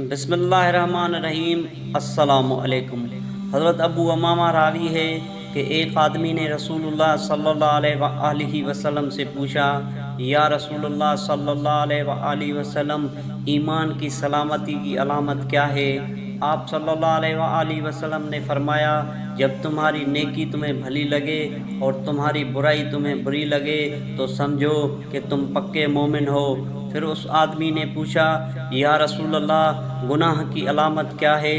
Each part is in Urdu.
بسم اللہ الرحمن الرحیم۔ السلام علیکم۔ حضرت ابو امامہ راوی ہے کہ ایک آدمی نے رسول اللہ صلی اللہ علیہ وآلہ وسلم سے پوچھا، یا رسول اللہ صلی اللہ علیہ وآلہ وسلم، ایمان کی سلامتی کی علامت کیا ہے؟ آپ صلی اللہ علیہ وآلہ وسلم نے فرمایا، جب تمہاری نیکی تمہیں بھلی لگے اور تمہاری برائی تمہیں بری لگے تو سمجھو کہ تم پکے مومن ہو۔ پھر اس آدمی نے پوچھا، یا رسول اللہ، گناہ کی علامت کیا ہے؟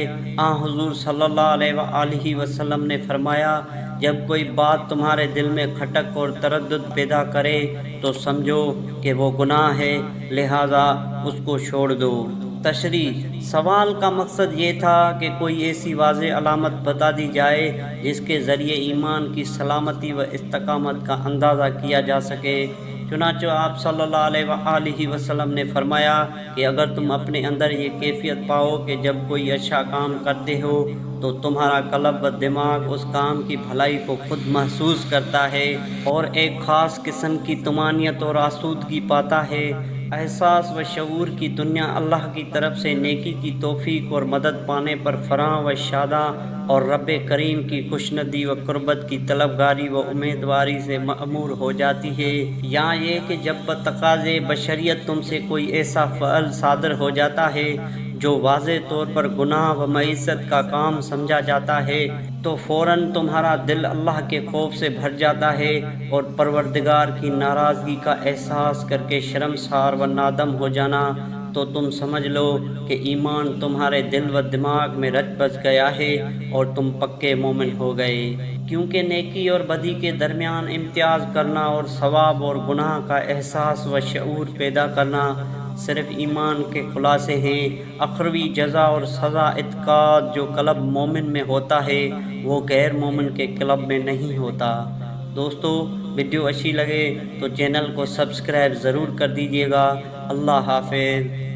حضور صلی اللہ علیہ وآلہ وسلم نے فرمایا، جب کوئی بات تمہارے دل میں کھٹک اور تردد پیدا کرے تو سمجھو کہ وہ گناہ ہے، لہذا اس کو چھوڑ دو۔ تشریح: سوال کا مقصد یہ تھا کہ کوئی ایسی واضح علامت بتا دی جائے جس کے ذریعے ایمان کی سلامتی و استقامت کا اندازہ کیا جا سکے۔ چنانچہ آپ صلی اللہ علیہ وآلہ وسلم نے فرمایا کہ اگر تم اپنے اندر یہ کیفیت پاؤ کہ جب کوئی اچھا کام کرتے ہو تو تمہارا قلب و دماغ اس کام کی بھلائی کو خود محسوس کرتا ہے اور ایک خاص قسم کی طمانینت اور آسودگی پاتا ہے، احساس و شعور کی دنیا اللہ کی طرف سے نیکی کی توفیق اور مدد پانے پر فراں و شاداں، اور رب کریم کی خوشندی و قربت کی طلبگاری و امیدواری سے مأمور ہو جاتی ہے، یا یہ کہ جب بتقاضے بشریت تم سے کوئی ایسا فعل صادر ہو جاتا ہے جو واضح طور پر گناہ و معصیت کا کام سمجھا جاتا ہے تو فوراً تمہارا دل اللہ کے خوف سے بھر جاتا ہے اور پروردگار کی ناراضگی کا احساس کر کے شرمسار و نادم ہو جانا، تو تم سمجھ لو کہ ایمان تمہارے دل و دماغ میں رچ بس گیا ہے اور تم پکے مومن ہو گئے۔ کیونکہ نیکی اور بدی کے درمیان امتیاز کرنا اور ثواب اور گناہ کا احساس و شعور پیدا کرنا صرف ایمان کے خلاصے ہیں۔ اخروی جزا اور سزا اعتقاد جو قلب مومن میں ہوتا ہے وہ غیر مومن کے قلب میں نہیں ہوتا۔ دوستو، ویڈیو اچھی لگے تو چینل کو سبسکرائب ضرور کر دیجیے گا۔ اللہ حافظ۔